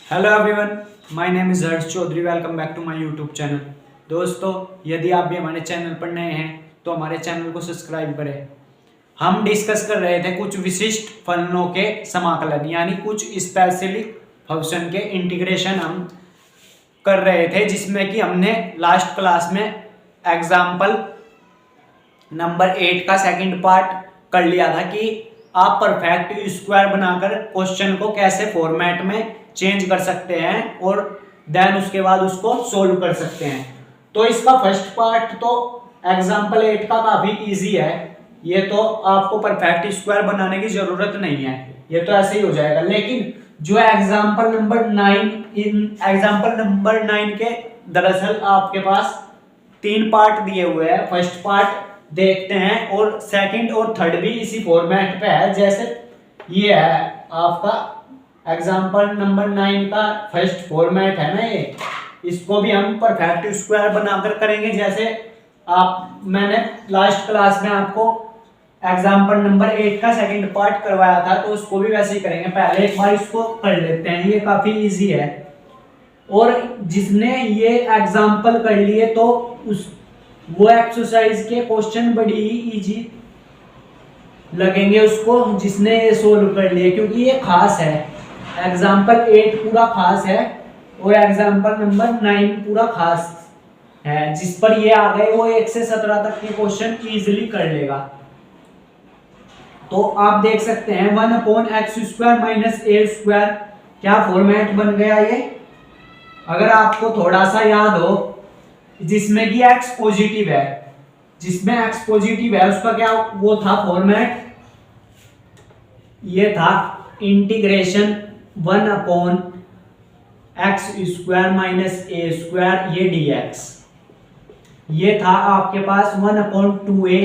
Hello everyone, my name is Harsh Chaudhary. Welcome back to my YouTube channel. दोस्तों, यदि आप भी हमारे चैनल पर नए हैं तो हमारे चैनल को सब्सक्राइब करें। हम डिस्कस कर रहे थे कुछ विशिष्ट फलनों के समाकलन, यानी कुछ स्पेसिफिक फंक्शन के इंटीग्रेशन हम कर रहे थे, जिसमें कि हमने लास्ट क्लास में एग्जाम्पल नंबर 8 का सेकंड पार्ट कर लिया था कि आप परफेक्ट स्क्वायर बनाकर क्वेश्चन को कैसे फॉर्मेट में चेंज कर सकते हैं और देन उसके बाद उसको सोल्व कर सकते हैं। तो इसका फर्स्ट पार्ट तो एग्जाम्पल 8 का काफी इजी है। ये तो आपको परफेक्ट स्क्वायर बनाने की जरूरत नहीं है, ये तो ऐसे ही हो जाएगा। लेकिन जो एग्जाम्पल नंबर 9 के दरअसल आपके पास 3 पार्ट दिए हुए हैं। फर्स्ट पार्ट देखते हैं और सेकंड और थर्ड भी इसी फॉर्मेट पे है। जैसे ये है आपका एग्जाम्पल नंबर 9 का फर्स्ट फॉर्मेट है ना, ये इसको भी हम परफेक्ट स्क्वायर बनाकर करेंगे। जैसे मैंने लास्ट क्लास में आपको एग्जाम्पल नंबर 8 का सेकंड पार्ट करवाया था, तो उसको भी वैसे ही करेंगे। पहले एक बार इसको कर लेते हैं, ये काफी इजी है। और जिसने ये एग्जाम्पल कर लिए तो वो एक्सरसाइज के क्वेश्चन बड़ी ही इजी लगेंगे उसको, जिसने ये सोल्व कर लिए, क्योंकि ये खास है। एग्जाम्पल 8 पूरा खास है और एग्जाम्पल नंबर 9 पूरा खास है। जिस पर ये आ गए वो 1 से 17 तक के क्वेश्चन इजीली कर लेगा। तो आप देख सकते हैं 1/x² - a², क्या फॉर्मेट बन गया ये। अगर आपको थोड़ा सा याद हो, जिसमें कि x पॉजिटिव है, उसका क्या वो था फॉर्मेट, ये था इंटीग्रेशन 1/x² - a², ये dx। ये था आपके पास 1/2a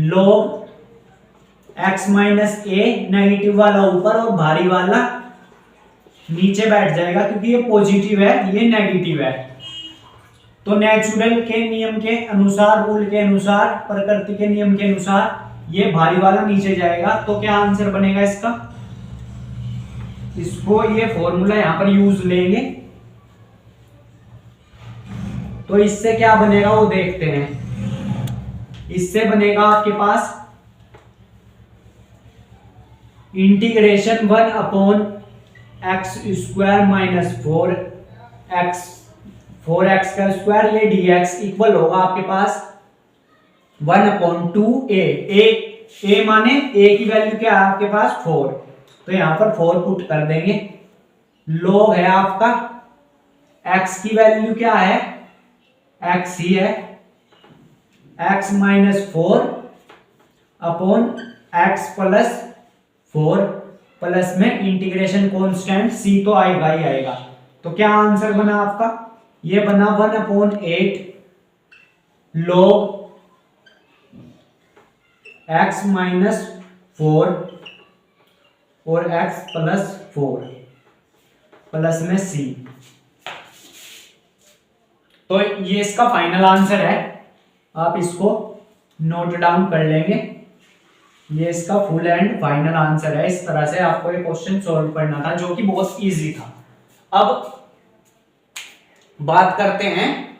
log x - a, negative वाला ऊपर और भारी वाला नीचे बैठ जाएगा, क्योंकि ये पॉजिटिव है, ये नेगेटिव है। तो नेचुरल के नियम के अनुसार, रूल के अनुसार, प्रकृति के नियम के अनुसार ये भारी वाला नीचे जाएगा। तो क्या आंसर बनेगा इसका, इसको ये फॉर्मूला यहां पर यूज लेंगे तो इससे क्या बनेगा वो देखते हैं। इससे बनेगा आपके पास इंटीग्रेशन 1/x² - 4x², ये dx इक्वल होगा आपके पास 1/2a। a माने a की वैल्यू क्या है आपके पास 4, तो यहां पर 4 पुट कर देंगे। log है आपका x की वैल्यू क्या है, x ही है, x - 4 अपॉन x + 4 प्लस में इंटीग्रेशन कांस्टेंट c तो आएगा ही आएगा। तो क्या आंसर बना आपका, ये बना 1/8 log x - 4 और x + 4 प्लस में c। तो ये इसका फाइनल आंसर है। आप इसको नोट डाउन कर लेंगे, ये इसका फुल एंड फाइनल आंसर है। इस तरह से आपको ये क्वेश्चन सॉल्व करना था, जो कि बहुत इजी था। अब बात करते हैं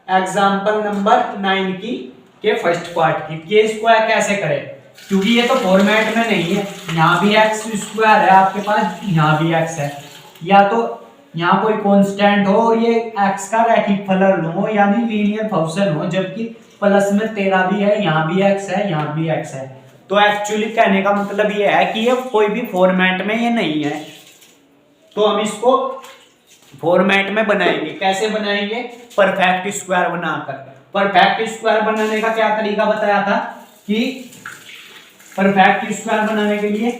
एग्जाम्पल नंबर 9 की के फर्स्ट पार्ट की, कि इसको कैसे करें, क्योंकि ये तो फॉर्मेट में नहीं है। यहाँ भी x² है आपके पास, यहाँ भी x है, या तो यहाँ कोई कांस्टेंट हो और ये x का रैखिक फलन हो, यानी लीनियर फंक्शन हो, जबकि प्लस में 13 भी है, यहाँ भी x है, यहाँ भी x है। तो एक्चुअली कहने का मतलब ये है कि ये कोई भी फॉर्मेट में ये नहीं है। तो हम इसको फॉर्मेट में बनाएंगे। कैसे बनाएंगे, परफेक्ट स्क्वायर बनाकर। परफेक्ट स्क्वायर बनाने का क्या तरीका बताया था कि परफेक्ट स्क्वायर बनाने के लिए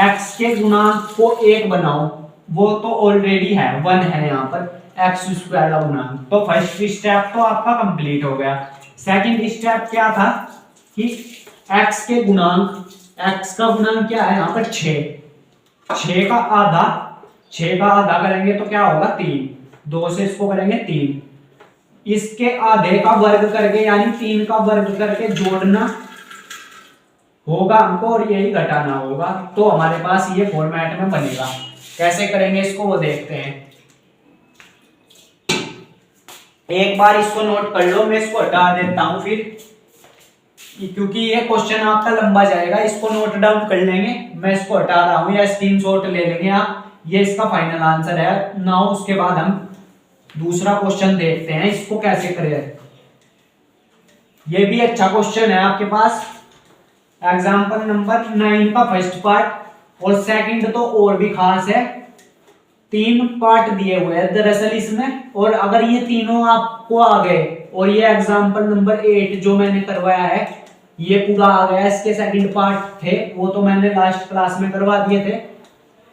x के गुणांक को 1 बनाओ, वो तो ऑलरेडी है, 1 है यहाँ पर x² का गुणांक। तो फर्स्ट स्टेप तो आपका कंप्लीट हो गया। सेकंड स्टेप क्या था कि x के गुणांक, x का गुणांक क्या है यहाँ पर 6 का आधा करेंगे तो क्या होगा 3, 2 से इसको करेंगे 3, इसके आधे का वर्ग करके यानी 3 का वर्ग करके जोड़ना होगा हमको और यही घटाना होगा। तो हमारे पास ये फॉर्मेट में बनेगा। कैसे करेंगे इसको वो देखते हैं। एक बार इसको नोट कर लो, मैं इसको हटा देता हूं फिर, क्योंकि ये क्वेश्चन आपका लंबा जाएगा। इसको नोट डाउन कर लेंगे, मैं इसको हटा रहा हूं या स्क्रीनशॉट ले लेंगे आप। ये इसका फाइनल आंसर है नाउ। उसके बाद हम दूसरा क्वेश्चन देखते हैं इसको कैसे करें। ये भी अच्छा क्वेश्चन है आपके पास, एग्जाम्पल नंबर 9 का फर्स्ट पार्ट, और सेकंड तो और भी खास है। 3 पार्ट दिए हुए हैं दरअसल इसमें, और अगर ये तीनों आपको आ गए और ये एग्जाम्पल नंबर 8 जो मैंने करवाया है ये पूरा आ गया, इसके सेकंड पार्ट थे वो तो मैंने लास्ट क्लास में करवा दिए थे।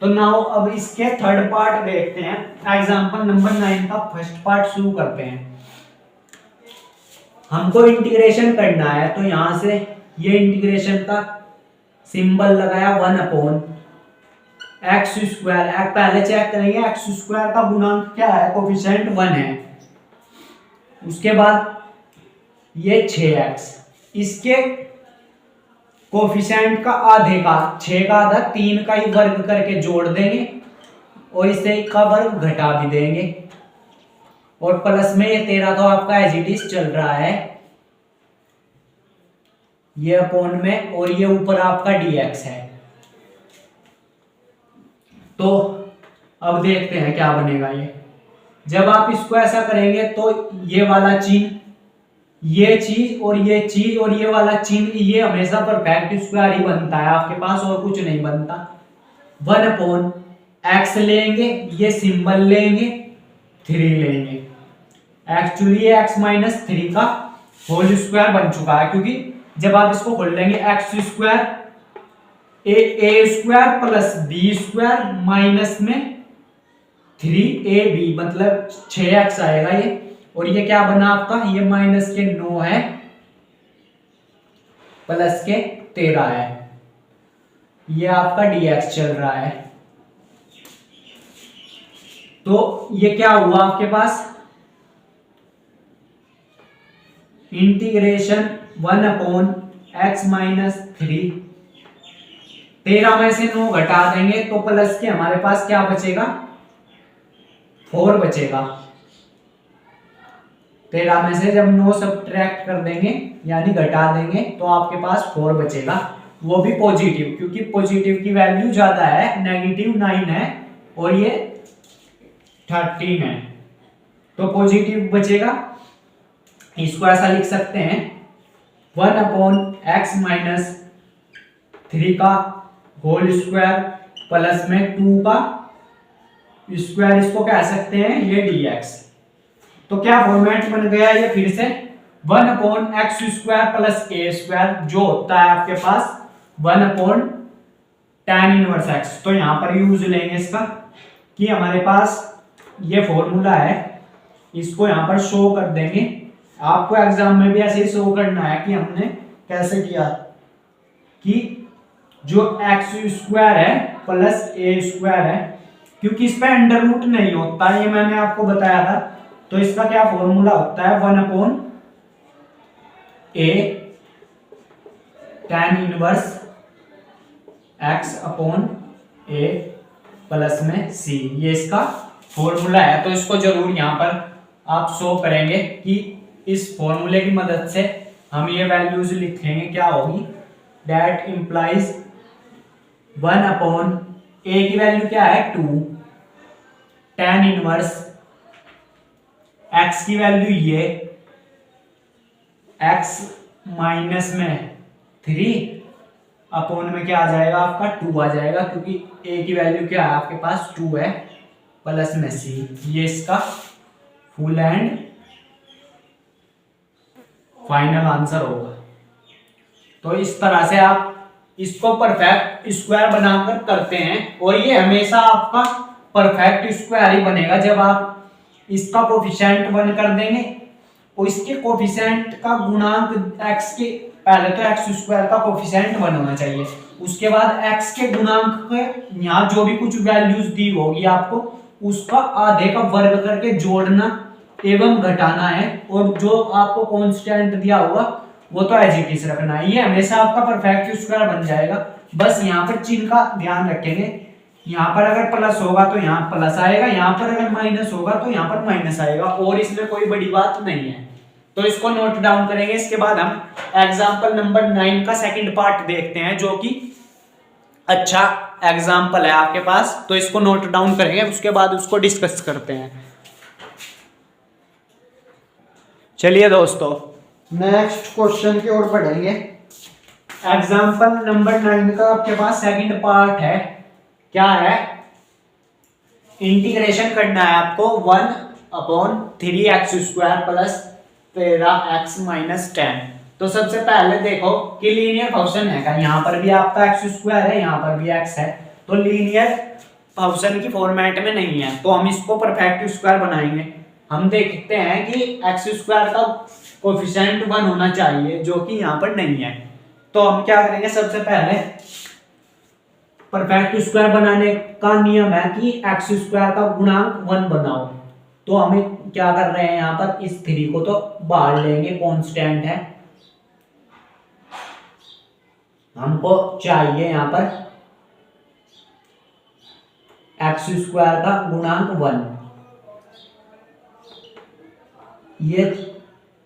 तो नाउ अब इसके थर्ड पार्ट देखते हैं। एग्जाम्पल नंबर 9 का फर्स्ट पार्ट शुरू करते हैं। हमको इंटीग्रेशन करना है, तो यहां से ये इंटीग्रेशन का सिंबल लगाया 1/x²। पहले चेक करेंगे x² का गुणांक क्या है, कोफिशिएंट 1 है। उसके बाद ये 6x, इसके कोफिशिएंट का आधे का 6 का आधा 3 का ही वर्ग करके जोड़ देंगे और इसे 1 का वर्ग घटा भी देंगे, और प्लस में ये 13 तो आपका एज इट इज चल रहा है ये अपॉन में, और ये ऊपर आपका dx है। तो अब देखते हैं क्या बनेगा ये। जब आप इसको ऐसा करेंगे तो ये वाला चिन्ह, ये चीज और ये चीज और ये वाला चिन्ह ये हमेशा परफेक्ट स्क्वायर ही बनता है आपके पास, और कुछ नहीं बनता। 1/x लेंगे, ये सिंबल लेंगे, 3 लेंगे। एक्चुअली ये x - 3 का होल स्क्वायर बन चुका है, क्योंकि जब आप इसको खोल लेंगे x² a² plus b² minus में 3ab मतलब 6x आएगा ये। और ये क्या बना आपका, ये -9 है प्लस के 13 है, ये आपका dx चल रहा है। तो ये क्या हुआ आपके पास, इंटीग्रेशन 1/x - 3। 13 में से 9 घटा देंगे तो प्लस के हमारे पास क्या बचेगा, 4 बचेगा। 13 में से जब 9 सब्ट्रैक्ट कर देंगे यानी घटा देंगे तो आपके पास 4 बचेगा, वो भी पॉजिटिव, क्योंकि पॉजिटिव की वैल्यू ज्यादा है, -9 है और ये 13 है, तो पॉजिटिव बचेगा। इसको ऐसा लिख सकते हैं 1/x - 3 का होल स्क्वायर प्लस में 2 का स्क्वायर, इसको कह सकते हैं ये dx। तो क्या फॉर्मेट बन गया ये फिर से, 1/x² प्लस a² जो होता है आपके पास 1/tan 1x। तो यहां पर यूज लेंगे इसका कि हमारे पास ये फॉर्मूला है, इसको यहां पर शो कर देंगे। आपको एग्जाम में भी ऐसे ही शो करना है कि हमने कैसे किया, कि जो x² है प्लस a² है, क्योंकि इस पे अंडर रूट नहीं होता है, ये मैंने आपको बताया था। तो इसका क्या फॉर्मूला होता है, 1/a tan 1x/a प्लस में c, ये इसका फॉर्मूला है। तो इसको जरूर यहां पर आप शो करेंगे कि इस फॉर्मूले की मदद से हम ये वैल्यूज लिखेंगे, क्या होगी, दैट इंप्लाइज 1/a की वैल्यू क्या है 2, tan 1 x की वैल्यू ये x माइनस में 3 अपॉन में क्या आ जाएगा आपका 2 आ जाएगा, क्योंकि a की वैल्यू क्या है आपके पास 2 है प्लस में c, ये इसका फुल एंड फाइनल आंसर होगा। तो इस तरह से आप इसको परफेक्ट स्क्वायर बनाकर करते हैं, और ये हमेशा आपका परफेक्ट स्क्वायर ही बनेगा जब आप इसका कोफिशिएंट 1 कर देंगे और इसके कोफिशिएंट का गुणांक x के, पहले तो x² का कोफिशिएंट 1 होना चाहिए, उसके बाद x के गुणांक के यहाँ जो भी कुछ वैल्यूज दी होगी आपको उसका आधे का वर्ग करके जोड़ना एवं घटाना है, और जो आपको कांस्टेंट दिया होगा वो तो एज इट इज रखना है। ये हमेशा आपका परफेक्ट स्क्वायर बन जाएगा। बस यहाँ पर चिन्ह का ध्यान रखेंगे यहाँ पर अगर प्लस होगा तो यहाँ प्लस आएगा, यहाँ पर अगर माइनस होगा तो यहाँ पर माइनस आएगा, और इसमें कोई बड़ी बात नहीं है। तो इसको नोट डाउन करेंगे। इसके बाद हम एग्जाम्पल नंबर 9 का सेकंड पार्ट देखते हैं, जो कि अच्छा एग्जाम्पल है आपके पास, तो इसको नोट डाउन करेंगे, उसके बाद उसको डिस्कस करते हैं। चलिए दोस्तों नेक्स्ट क्वेश्चन की ओर बढ़ेंगे। एग्जाम्पल नंबर 9 का आपके पास सेकंड पार्ट है। क्या है? इंटीग्रेशन करना है आपको 1/3x² प्लस 13x माइनस 10। तो सबसे पहले देखो कि लीनियर फंक्शन है का, यहाँ पर भी आपका x² है, यहाँ पर भी x है, तो लीनियर फंक्शन की फॉर्मेट में नहीं है, तो हम इसको परफेक्ट स्क्वायर बनाएंगे। हम देखते हैं कि x² का कोफिशिएंट 1 होना चाहिए, जो कि यहाँ पर नहीं है। तो हम क्या करेंगे, सबसे पहले परफेक्ट स्क्वायर बनाने का नियम है कि x² का गुणांक 1 बनाओ। तो हमें क्या कर रहे हैं, यहाँ पर इस 3 को तो बाहर लेंगे, कांस्टेंट है, हमको चाहिए यहाँ पर x² का गुणांक 1। ये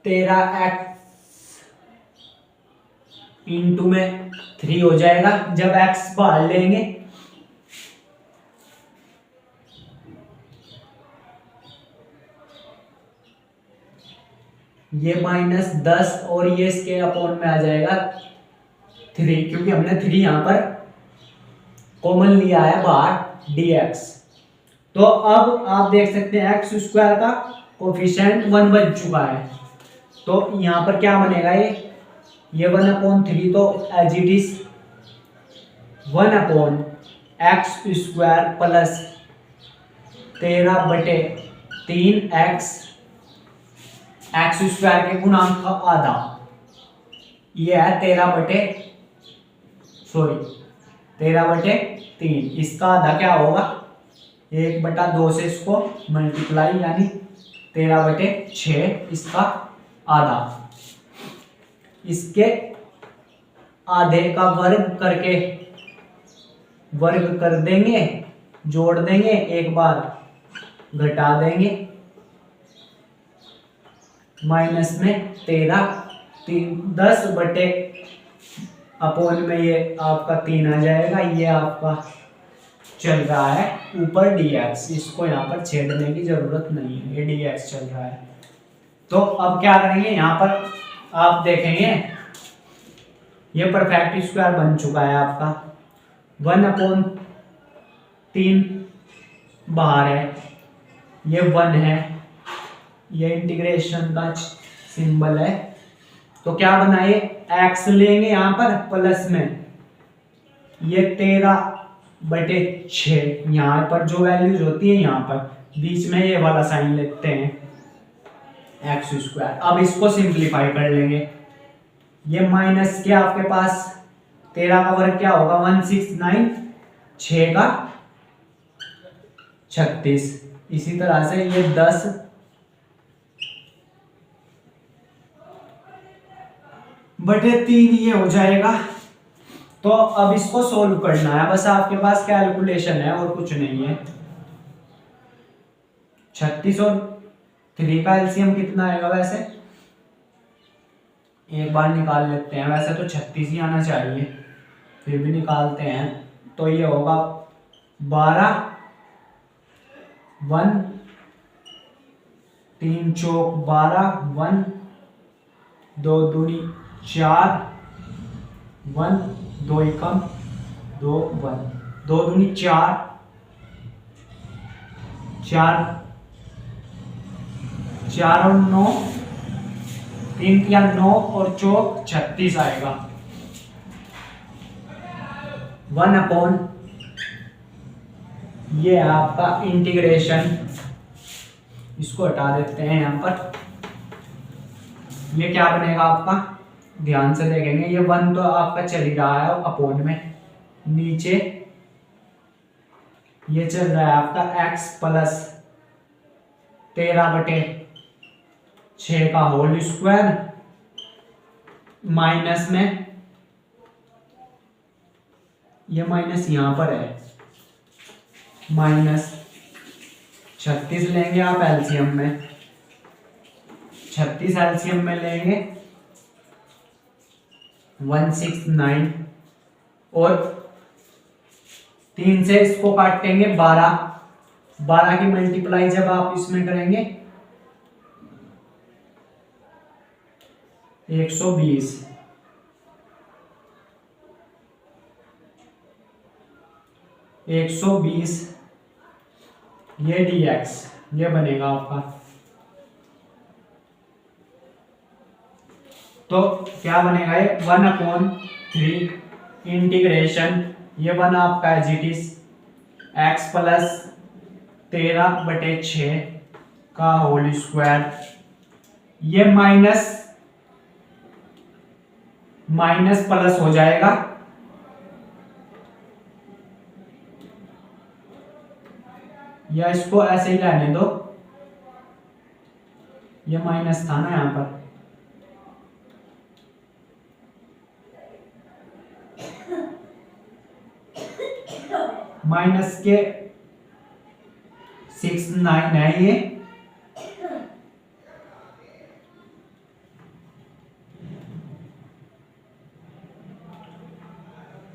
13x इंटू में 3 हो जाएगा, जब x बाहर लेंगे ये -10 और ये इसके अपॉन में आ जाएगा 3, क्योंकि हमने 3 यहां पर कॉमन लिया है बाहर dx। तो अब आप देख सकते हैं x² का कोफिशिएंट 1 बन चुका है। तो यहां पर क्या बनेगा, ये 1/3 तो as it is 1/x² plus 13/3x x² के गुणांक का आधा, ये है 13/3। इसका आधा क्या होगा, 1/2 से इसको मल्टीप्लाई, यानी 13/6 इसका आधा। इसके आधे का वर्ग करके वर्ग कर देंगे, जोड़ देंगे, एक बार घटा देंगे, माइनस में 10 अपॉन में ये आपका 3 आ जाएगा। ये आपका चल रहा है ऊपर dx, इसको यहाँ पर छेड़ने की जरूरत नहीं है, ये dx चल रहा है। तो अब क्या करेंगे, यहाँ पर आप देखेंगे ये परफेक्ट स्क्वायर बन चुका है आपका, 1/3 बाहर है, ये 1 है, ये इंटीग्रेशन का सिंबल है। तो क्या बनाए, x लेंगे यहाँ पर प्लस में, ये 13/6, यहाँ पर जो वैल्यूज होती है यहाँ पर बीच में ये वाला साइन लेते हैं x²। अब इसको सिंप्लीफाई कर लेंगे, ये माइनस के आपके पास 13 का वर्ग क्या होगा, 169, 6 का 36, इसी तरह से ये 10/3 ये हो जाएगा। तो अब इसको सोल्व करना है, बस आपके पास कैलकुलेशन है और कुछ नहीं है। 36 और 3 का एलसीएम कितना आएगा, वैसे एक बार निकाल लेते हैं, वैसे तो 36 ही आना चाहिए, फिर भी निकालते हैं। तो ये होगा 12, 1 3 चौक 12, 1 2 दूनी 4, 1 2 एकम 2, 1 2 दूनी 4, 4 और 9, 3 या 9 और चौक 36 आएगा। 1/, ये आपका इंटीग्रेशन, इसको हटा देते हैं यहाँ पर, ये क्या बनेगा आपका, ध्यान से देखेंगे, ये 1 तो आपका चल ही रहा है अपॉन में, नीचे ये चल रहा है आपका x प्लस 13/6 का होल स्क्वायर, माइनस में ये माइनस यहां पर है, माइनस 36 लेंगे आप एलसीएम में, 36 एलसीएम में लेंगे 169, और 3 से इसको काटेंगे 12, 12 की मल्टीप्लाई जब आप इसमें करेंगे 120, 120 ये dx ये बनेगा आपका। तो क्या बनेगा ये 1/3 इंटीग्रेशन, ये बना आपका as it is x plus 13/6 का होल स्क्वायर, ये माइनस माइनस प्लस हो जाएगा, या इसको ऐसे ही रहने दो, ये माइनस था ना यहां पर, माइनस के 69 है ये,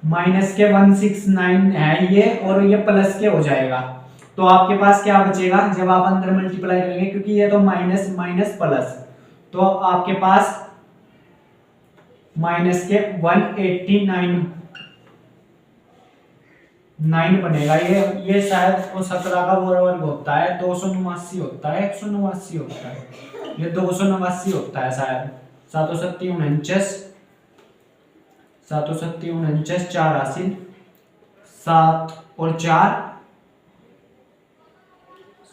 माइनस के 169 है ये, और ये प्लस के हो जाएगा। तो आपके पास क्या बचेगा जब आप अंदर मल्टीप्लाई करेंगे, क्योंकि ये तो माइनस माइनस प्लस, तो आपके पास माइनस के 189 बनेगा। ये शायद वो 17 का वर्ग होता है, 289 होता है, 189 होता है, ये 289 होता है शायद, 7 7 49 4 हासिल 7 और 4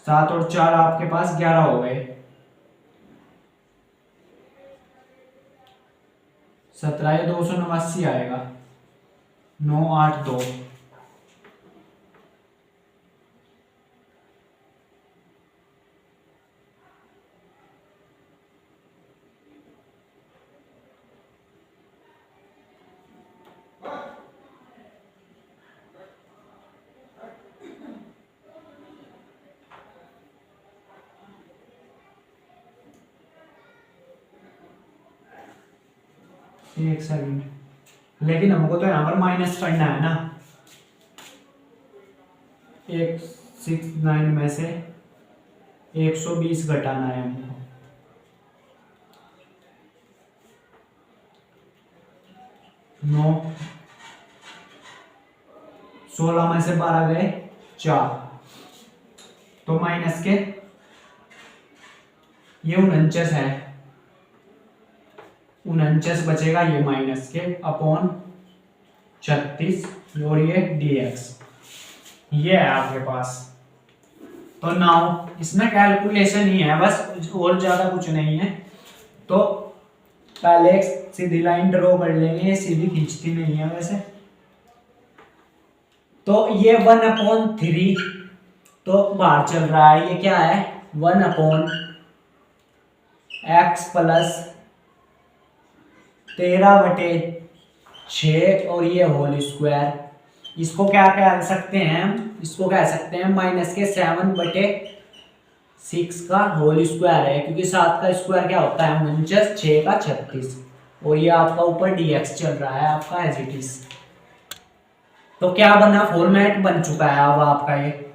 7 और 4 आपके पास 11 हो गए, 17 ये 289 आएगा, 982। एक सेकंड, लेकिन हमको तो यहाँ पर माइनस करना है ना, 169 में से 120 घटाना है हमको, 9 16 में से 12 गए 4, तो माइनस के ये 49 है, 49 बचेगा, ये माइनस के अपॉन 36 और ये dx, ये है आपके पास। तो नाउ इसमें कैलकुलेशन ही है बस, और ज्यादा कुछ नहीं है। तो पहले एक सीधी लाइन ड्रॉ कर लेंगे, ये सीधी खींचती नहीं है वैसे। तो ये 1/3 तो बाहर चल रहा है, ये क्या है 1/x प्लस 13/6 और ये होल स्क्वायर, इसको क्या कह सकते हैं हम, इसको कह सकते हैं माइनस के 7/6 का होल स्क्वायर है, क्योंकि 7 का स्क्वायर क्या होता है 49, 6 का 36, और ये आपका ऊपर dx चल रहा है आपका एज इट इज। तो क्या बना, फॉर्मेट बन चुका है अब आपका ये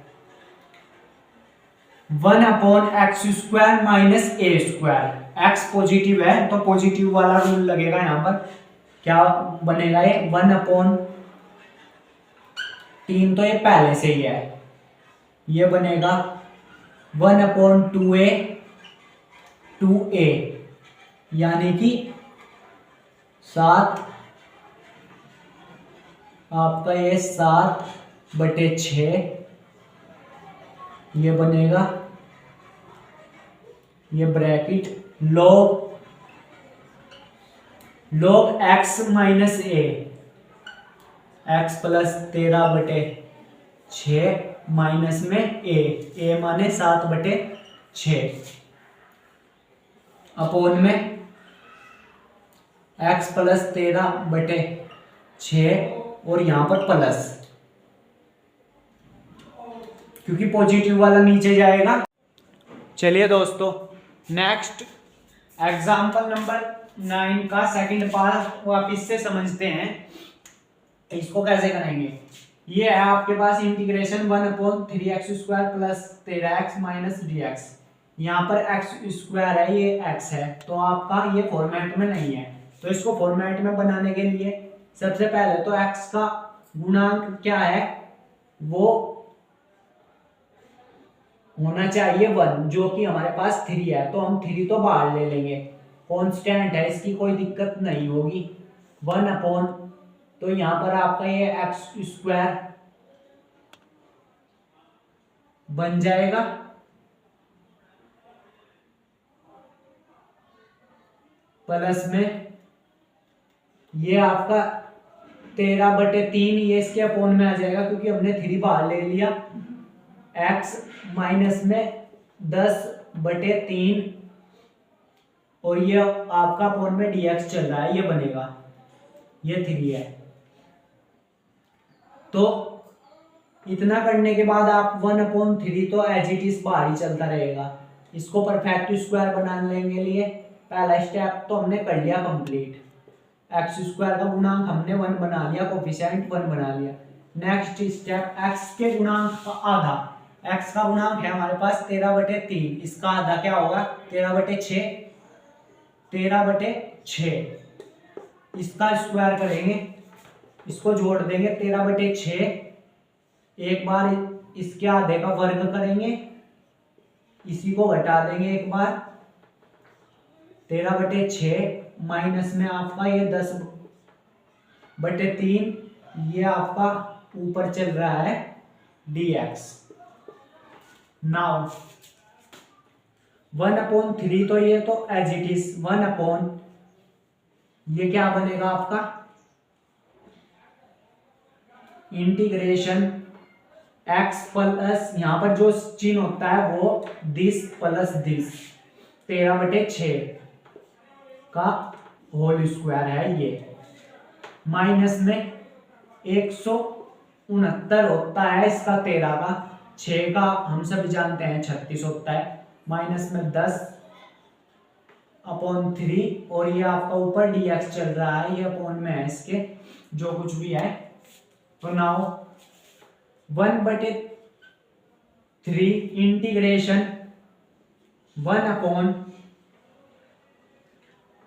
1/x² minus a², x positive है तो पॉजिटिव वाला रूल लगेगा यहाँ पर, क्या बनेगा ये 1/3, तो ये पहले से ही है, ये बनेगा 1/2a 2a, यानी कि 7 आपका ये 7/6 ये बनेगा, ये bracket log x minus a, x plus 13/6 minus में a माने 7/6 अपोन में x प्लस 13/6 और यहां पर प्लस, क्योंकि पॉजिटिव वाला नीचे जाएगा। चलिए दोस्तों, नेक्स्ट एग्जाम्पल नंबर 9 का सेकंड पार्ट वापिस से समझते हैं। इसको कैसे करेंगे। ये है आपके पास integration 1/3x² plus 13x minus dx। यहाँ पर x² है, ये x है, तो आपका ये फॉर्मेट में नहीं है। तो इसको फॉर्मेट में बनाने के लिए सबसे पहले तो x का गुणांक क्या है, वो होना चाहिए 1, जो कि हमारे पास 3 है। तो हम 3 तो बाहर ले लेंगे, कांस्टेंट है, इसकी कोई दिक्कत नहीं होगी। 1 तो यहाँ पर आपका ये x² बन जाएगा प्लस में ये आपका 13/3, ये इसके अपोन में आ जाएगा क्योंकि हमने 3 बाहर ले लिया। x माइनस में 10/3 और ये आपका अपोन में dx चल रहा है, ये बनेगा, ये 3 है। तो इतना करने के बाद आप 1/3 तो एज इट इज बाहर ही चलता रहेगा। इसको परफेक्ट स्क्वायर बनाने के लिए पहला स्टेप तो हमने कर लिया कंप्लीट। x² का गुणांक हमने 1 बना लिया, कोफिशिएंट 1 बना लिया। नेक्स्ट स्टेप x के गुणांक का आधा, x का गुणांक है हमारे पास 13/3, इसका आधा क्या होगा 13/6, 13/6 इसका स्क्वायर करेंगे, इसको जोड़ देंगे 13/6, एक बार इसके आधे का वर्ग करेंगे, इसी को घटा देंगे एक बार, 13/6 माइनस में आपका ये 10/3, ये आपका ऊपर चल रहा है dx। नाउ 1/3 तो ये तो एज इट इज 1 ये क्या बनेगा आपका इंटीग्रेशन x प्लस यहाँ पर जो चिन्ह होता है वो दिस प्लस दिस, 13/6 का होल स्क्वायर है ये, माइनस में 169 होता है इसका 13 का, 6 का हम सभी जानते हैं 36 होता है, माइनस में 10/3 और ये आपका ऊपर dx चल रहा है, ये अपॉन में है इसके जो कुछ भी है। तो नाउ 1/3 इंटीग्रेशन 1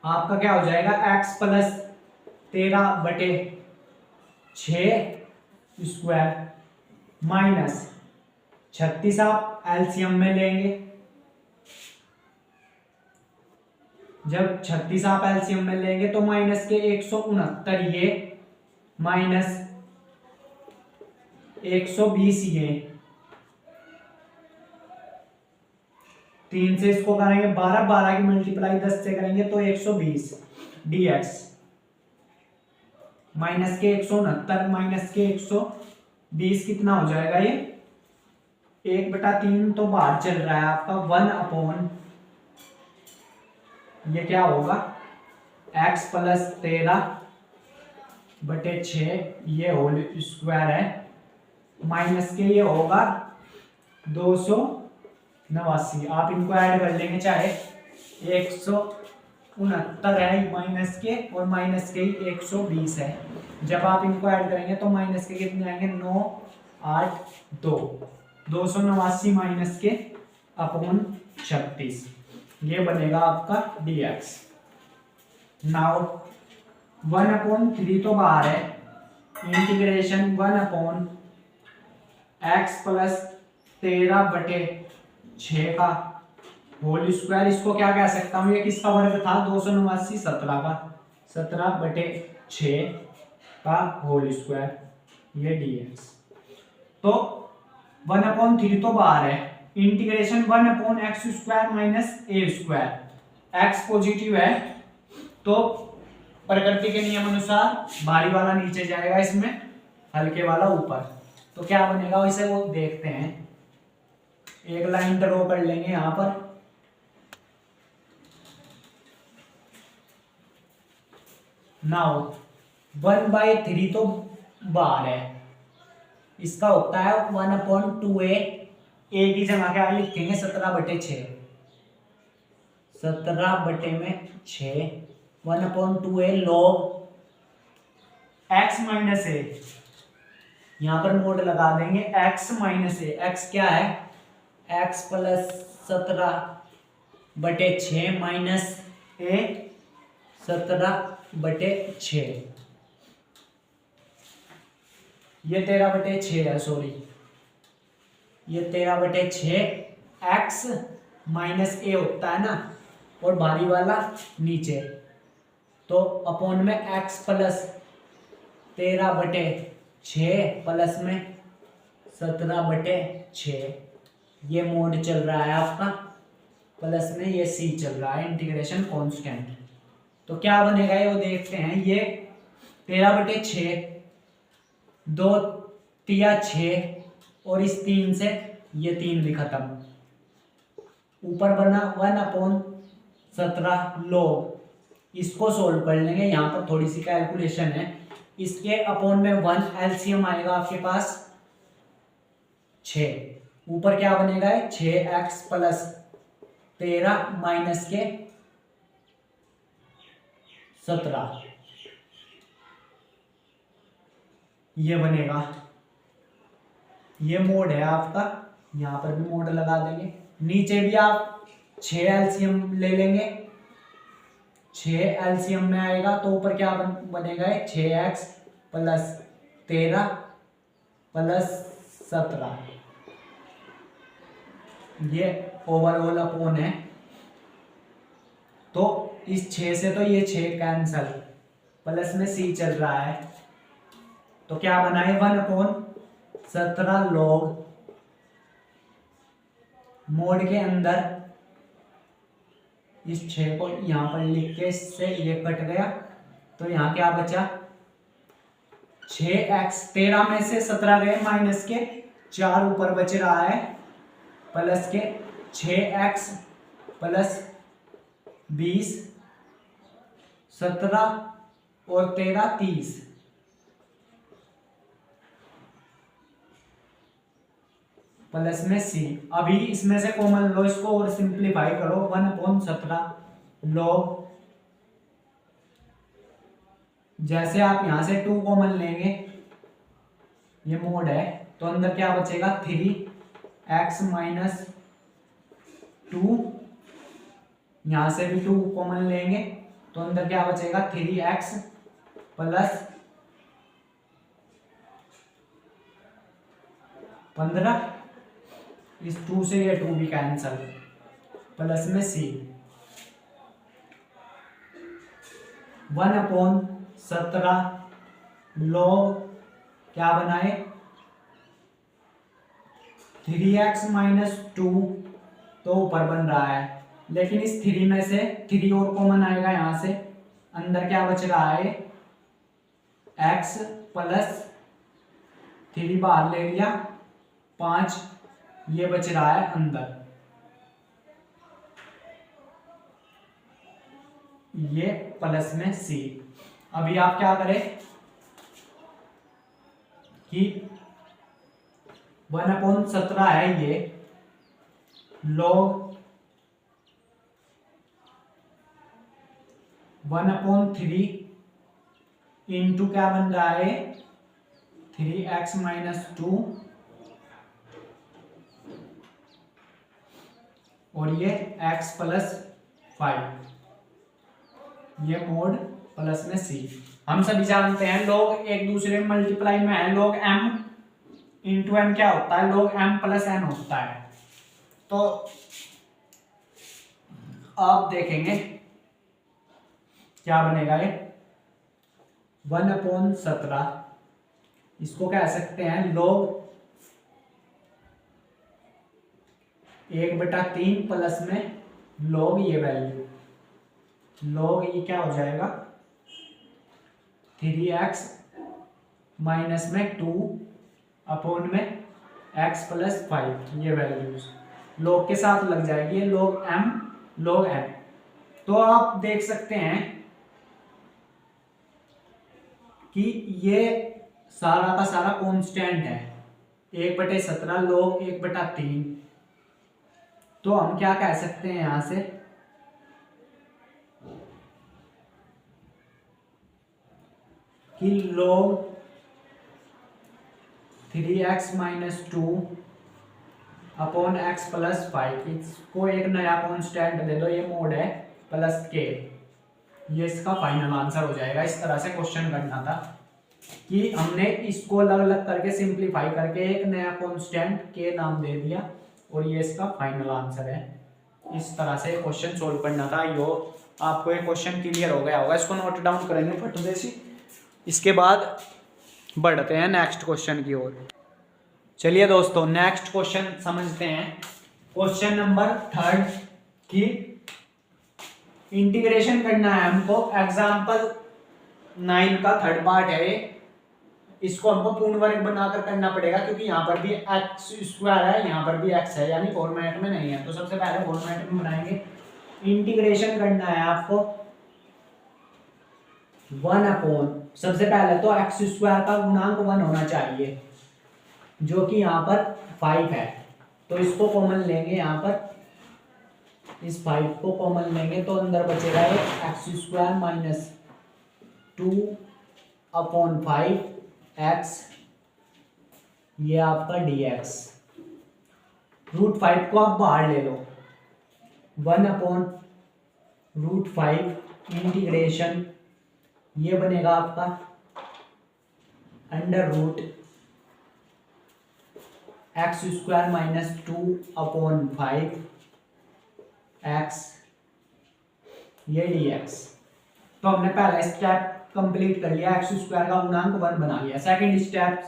आपका क्या हो जाएगा x प्लस 13/6 स्क्वायर माइनस 36 आप एलसीएम में लेंगे, जब 36 आप एलसीएम में लेंगे तो माइनस के 169 ये माइनस 120 ये, 3 से इसको करेंगे 12, 12 की मल्टीप्लाई 10 से करेंगे तो 120 dx, माइनस के 169 माइनस के 120 कितना हो जाएगा ये 1/3 तो बाहर चल रहा है आपका 1 ये क्या होगा x प्लस 13/6 ये होल स्क्वायर है, माइनस के ये होगा 289, आप इनको ऐड कर लेंगे चाहे 169 है माइनस के और माइनस के 120 है, जब आप इनको ऐड करेंगे तो माइनस के कितने आएंगे 9, 8, 2, 289 माइनस के अपॉन 36, ये बनेगा आपका dx। नाउ 1/3 तो बाहर है, इंटीग्रेशन 1/x प्लस 13/6 का होल स्क्वायर, इसको क्या कह सकता हूँ, ये किसका वर्ग था 289, 17 का, 17/6 का होल स्क्वायर, ये dx। तो 1/3 तो बाहर है, integration 1/x² minus a², x positive है तो प्रकृति के नियम अनुसार भारी वाला नीचे जाएगा, इसमें हल्के वाला ऊपर, तो क्या बनेगा वैसे वो देखते हैं। एक लाइन ड्रॉ कर लेंगे यहां पर, नाउ 1/3 तो बाहर है, इसका होता है 1/2a ए की जगह क्या लिखेंगे 17/6, 17/6 1/2 है log x माइनस ए, यहां पर मोड लगा देंगे x माइनस ए। x क्या है, x प्लस 17/6 माइनस ए 17/6, ये 13/6 है, सॉरी ये 13/6 x माइनस ए होता है ना, और भारी वाला नीचे, तो अपॉन में x प्लस 13/6 प्लस में 17/6, ये मोड चल रहा है आपका, प्लस में ये c चल रहा है इंटीग्रेशन कांस्टेंट। तो क्या बनेगा ये वो देखते हैं। ये 13/6, 2 तिया 6 और इस 3 से ये 3 भी खत्म, ऊपर बना 1/17 log, इसको सोल्व कर लेंगे। यहाँ पर थोड़ी सी कैलकुलेशन है, इसके अपॉन में 1 एलसीएम आएगा आपके पास 6, ऊपर क्या बनेगा 6x प्लस 13 माइनस के 17, ये बनेगा। ये मोड है आपका, यहां पर भी मोड लगा देंगे। नीचे भी आप 6 एलसीएम ले लेंगे, 6 एलसीएम में आएगा तो ऊपर क्या बनेगा 6x प्लस 13 प्लस 17, ये ओवरऑल अपॉन है। तो इस 6 से तो ये 6 कैंसल, प्लस में c चल रहा है, तो क्या बना है 1/17 log, मोड के अंदर इस 6 को यहां पर लिख के इससे ये कट गया, तो यहां क्या बचा 6x, 13 में से 17 गए माइनस के 4 ऊपर बच रहा है, प्लस के 6x प्लस 20, 17 और 13 30, प्लस में c। अभी इसमें से कॉमन लो इसको और सिंप्लीफाई करो, 1/17 log, जैसे आप यहां से 2 कॉमन लेंगे, ये मोड है, तो अंदर क्या बचेगा 3x माइनस 2, यहां से भी 2 कॉमन लेंगे तो अंदर क्या बचेगा 3x प्लस 15, इस 2 से ये 2 भी कैंसल, प्लस में c। 1/17 log क्या बनाए 3x माइनस 2, तो ऊपर बन रहा है, लेकिन इस 3 में से 3 और कॉमन आएगा, यहां से अंदर क्या बच रहा है x प्लस 3 बाहर ले लिया 5, ये बच रहा है अंदर, ये प्लस में c। अभी आप क्या करें कि 1/17 है ये log 1/3 इंटू क्या बन रहा है 3x माइनस 2, और ये x प्लस 5, ये मोड प्लस में c। हम सभी जानते हैं लोग एक दूसरे में मल्टीप्लाई में है, log m इंटू n क्या होता है log m प्लस n होता है। तो आप देखेंगे क्या बनेगा ये 1/17, इसको कह सकते हैं log 1/3 प्लस में log ये वैल्यू, log ये क्या हो जाएगा 3x माइनस में 2 अपॉन में x प्लस 5, ये वैल्यूज log के साथ लग जाएगी, ये log m log n। तो आप देख सकते हैं कि ये सारा का सारा कांस्टेंट है, 1/17 log 1/3। तो हम क्या कह सकते हैं यहां से कि log 3x - 2 अपॉन x + 5, इसको एक नया कॉन्स्टेंट दे दो, ये मोड है प्लस के, ये इसका फाइनल आंसर हो जाएगा। इस तरह से क्वेश्चन करना था कि हमने इसको अलग अलग करके सिंप्लीफाई करके एक नया कांस्टेंट के नाम दे दिया और ये इसका फाइनल आंसर है। इस तरह से क्वेश्चन सोल्व करना था। यो आपको ये क्वेश्चन क्लियर हो गया होगा, इसको नोट डाउन करेंगे फटदे से। इसके बाद बढ़ते हैं नेक्स्ट क्वेश्चन की ओर। चलिए दोस्तों नेक्स्ट क्वेश्चन समझते हैं। क्वेश्चन नंबर 3 की इंटीग्रेशन करना है हमको। एग्जाम्पल 9 का 3rd पार्ट है ये। इसको हमको पूर्ण वर्ग बनाकर करना पड़ेगा क्योंकि यहाँ पर भी x² है, यहाँ पर भी x है, यानी फॉर्मेट में नहीं है। तो सबसे पहले फॉर्मेट में बनाएंगे। इंटीग्रेशन करना है आपको 1 सबसे पहले तो x² का गुणांक 1 होना चाहिए, जो कि यहाँ पर 5 है। तो इसको कॉमन लेंगे, यहाँ पर इस 5 को कॉमन लेंगे तो अंदर बचेगा एक x² - 2/5 x, ये आपका dx। √5 को आप बाहर ले लो, 1/√5 इंटीग्रेशन, ये बनेगा आपका √x² - 2/5 x, ये dx। तो हमने पहला स्टेप कंप्लीट कर लिया, x² का गुणांक 1 बना लिया। सेकंड स्टेप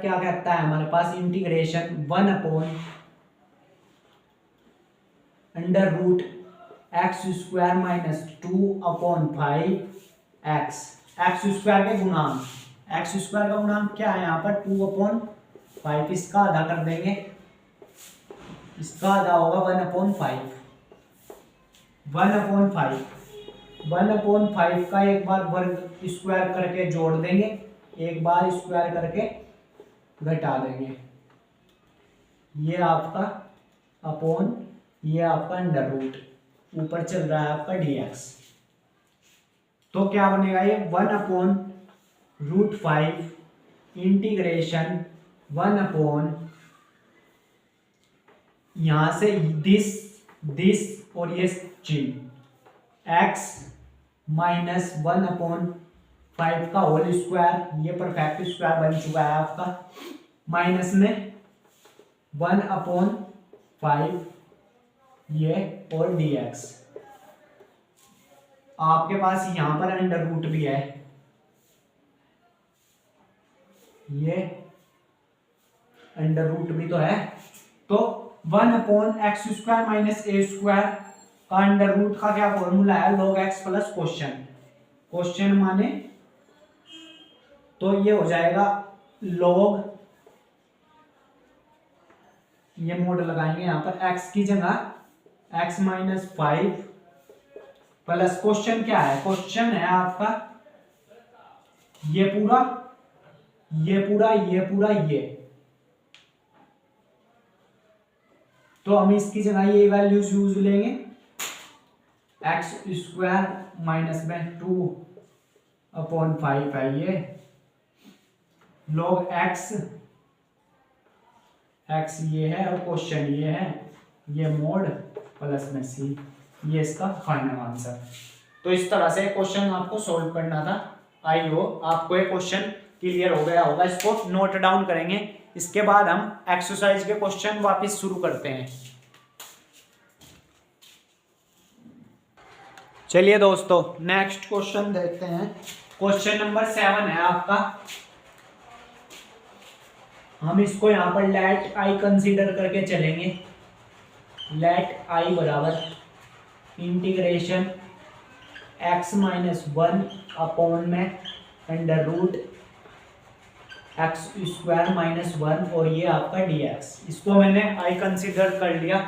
क्या कहता है हमारे पास, इंटीग्रेशन 1/√x² - 2/5 x, x² के गुणांक, x² का गुणांक क्या है यहाँ पर 2/5, इसका आधा कर देंगे, इसका आधा होगा 1/5। 1/5 का एक बार वर्ग स्क्वायर करके जोड़ देंगे, एक बार स्क्वायर करके घटा देंगे, ये आपका अपॉन, ये आपका √, ऊपर चल रहा है आपका dx। तो क्या बनेगा ये 1/√5 इंटीग्रेशन 1/, यहां से दिस और ये चिन्ह x - 1/5 का होल स्क्वायर, ये परफेक्ट स्क्वायर बन चुका है आपका, माइनस में 1/5 ये और dx। आपके पास यहां पर √ भी है, ये √ भी तो है। तो 1/x² - a² का √ का क्या फॉर्मूला है, log x प्लस क्वेश्चन माने, तो ये हो जाएगा log, ये मोड लगाएंगे यहां पर x की जगह x - 5 प्लस क्वेश्चन क्या है, क्वेश्चन है आपका ये पूरा, ये पूरा, ये पूरा, ये। तो हम इसकी जगह ये वैल्यूज यूज लेंगे, x² माइनस में 2/5 है ये, log x ये है और क्वेश्चन ये है, ये मोड प्लस में c, ये इसका फाइनल आंसर। तो इस तरह से क्वेश्चन आपको सोल्व करना था। आई हो आपको ये क्वेश्चन क्लियर हो गया होगा। इसको नोट डाउन करेंगे, इसके बाद हम एक्सरसाइज के क्वेश्चन वापस शुरू करते हैं। चलिए दोस्तों नेक्स्ट क्वेश्चन देखते हैं। क्वेश्चन नंबर 7 है आपका। हम इसको यहां पर लेट आई कंसीडर करके चलेंगे। लेट आई बराबर इंटीग्रेशन x - 1 अपॉन में √x² - 1 और ये आपका dx। इसको मैंने आई कंसीडर कर लिया।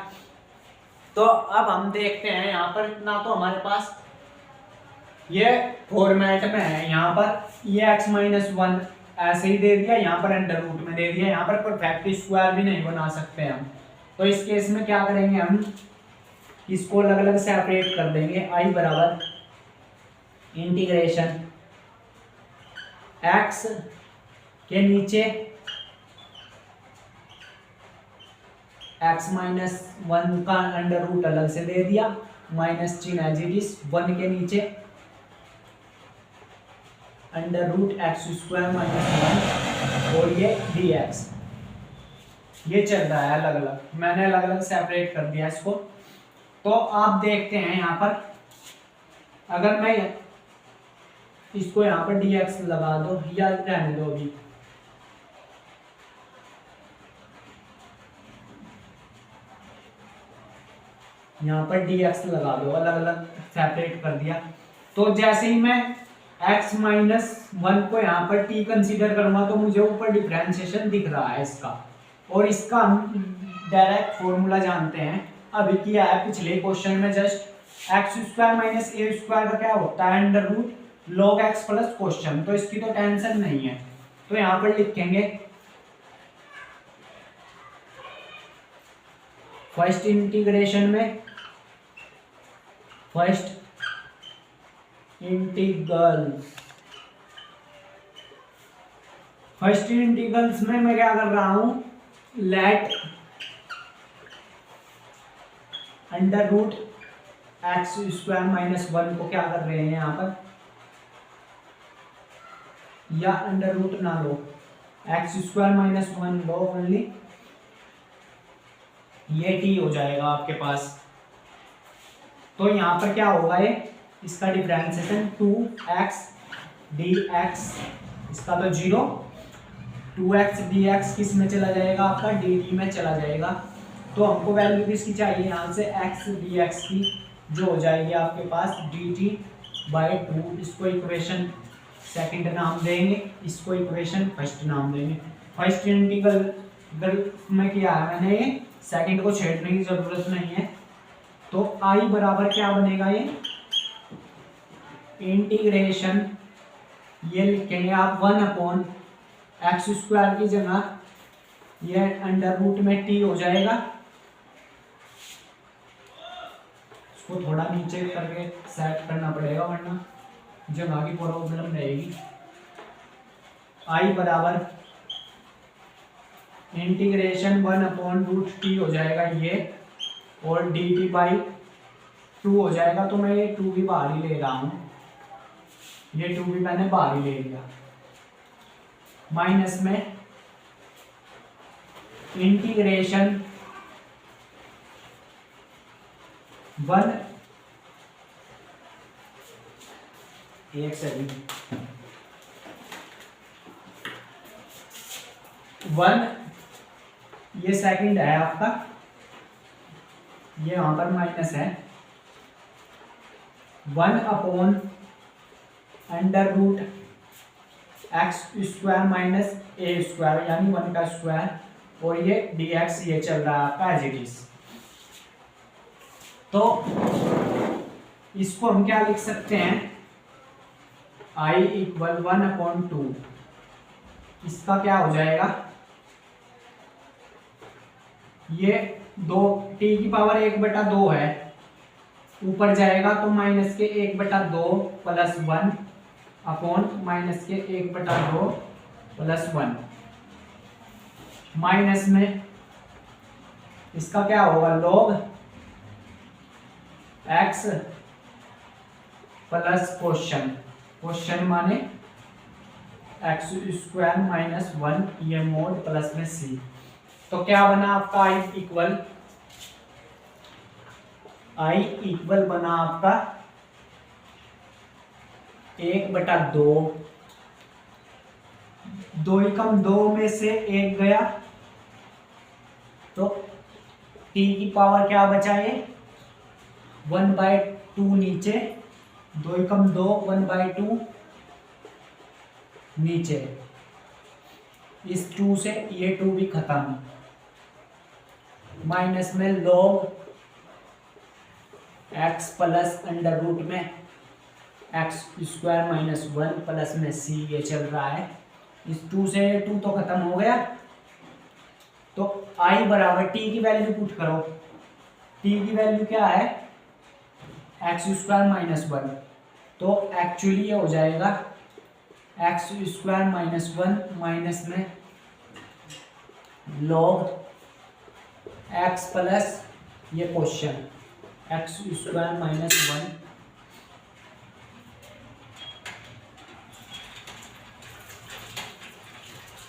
तो अब हम देखते हैं यहाँ पर, ना तो हमारे पास ये फॉर्मेट में है, यहाँ पर ये x - 1 ऐसे ही दे दिया, यहाँ पर अंडर रूट में दे दिया, यहाँ पर परफेक्ट स्क्वायर भी नहीं बना सकते हम। तो इस केस में क्या करेंगे, हम इसको अलग अलग सेपरेट कर देंगे। आई बराबर इंटीग्रेशन एक्स के नीचे x माइनस वन का अंडर रूट अलग से दे दिया, माइनस चिन्ह एज इट इज, वन के नीचे under root x square minus one और ये dx। ये चल रहा है अलग अलग, मैंने अलग अलग सेपरेट कर दिया इसको। तो आप देखते हैं यहाँ पर, अगर मैं इसको यहाँ पर dx लगा दो या रहने दो अभी, यहाँ पर dx लगा दो, अलग अलग सेपरेट कर दिया। तो जैसे ही मैं x माइनस वन को यहाँ पर t कंसीडर करूंगा तो मुझे ऊपर डिफरेंशिएशन दिख रहा है इसका, और इसका हम डायरेक्ट फॉर्मूला जानते हैं, अभी किया है पिछले क्वेश्चन में just. X square minus a square का क्या होता है, under root log x plus question. तो इसकी तो टेंशन नहीं है, तो यहाँ पर लिखेंगे फर्स्ट इंटीग्रेशन में, फर्स्ट इंटीग्रल्स में मैं क्या कर रहा हूं, let under root x square minus one को क्या कर रहे हैं यहाँ पर, या अंडर रूट ना लो, एक्स स्क्वायर माइनस वन लो ओनली, ये टी हो जाएगा आपके पास। तो यहाँ पर क्या होगा, ये इसका डिफरेंशिएशन 2x dx, इसका तो 0, 2x dx किस में चला जाएगा आपका, dt में चला जाएगा। तो हमको वैल्यू किसकी चाहिए यहाँ से, x dx की, जो हो जाएगी आपके पास dt बाई 2। इसको इक्वेशन सेकंड नाम देंगे, इसको इक्वेशन फर्स्ट नाम देंगे। फर्स्ट इंटीग्रल में किया है मैंने, ये सेकंड को छेड़ने की जरूरत नहीं है। तो आई बराबर क्या बनेगा, ये इंटीग्रेशन, ये लिखेंगे आप 1 एक्स स्क्वायर की जगह ये अंडर रूट में टी हो जाएगा। इसको थोड़ा नीचे करके सेट करना पड़ेगा वरना जगह की प्रॉब्लम रहेगी। आई बराबर इंटीग्रेशन 1/√t हो जाएगा ये, और dt बाई 2 हो जाएगा। तो मैं ये 2 भी बाहर ही ले रहा हूँ, ये 2 भी मैंने बाहर ही ले लिया। माइनस में इंटीग्रेशन 1 एक सेकंड 1, ये सेकंड है आपका, ये यहां पर माइनस है, 1/√x square minus a square, यानी 1 का स्क्वायर, और ये dx ये चल रहा है आपका एज इट इज। तो इसको हम क्या लिख सकते हैं, i = 1/2, इसका क्या हो जाएगा, ये 2 t की पावर 1/2 है, ऊपर जाएगा तो माइनस के 1/2 प्लस 1 अपॉन माइनस के 1/2 प्लस 1, माइनस में इसका क्या होगा, log x प्लस क्वेश्चन माने एक्स स्क्वायर माइनस 1, ये मोड प्लस में c। तो क्या बना आपका i इक्वल बना आपका 1/2, 2 एकम 2 में से 1 गया, तो t की पावर क्या बचा, ये 1/2 नीचे, 2 एकम 2, 1/2 नीचे, इस 2 से ये 2 भी खत्म, माइनस में log x plus under root में एक्स स्क्वायर माइनस 1 प्लस में c, ये चल रहा है। इस 2 से 2 तो खत्म हो गया, तो आई बराबर टी की वैल्यू पुट करो। टी की वैल्यू क्या है, एक्स स्क्वायर माइनस वन। तो एक्चुअली ये हो जाएगा x square minus one minus में लॉग एक्स प्लस ये question x square minus one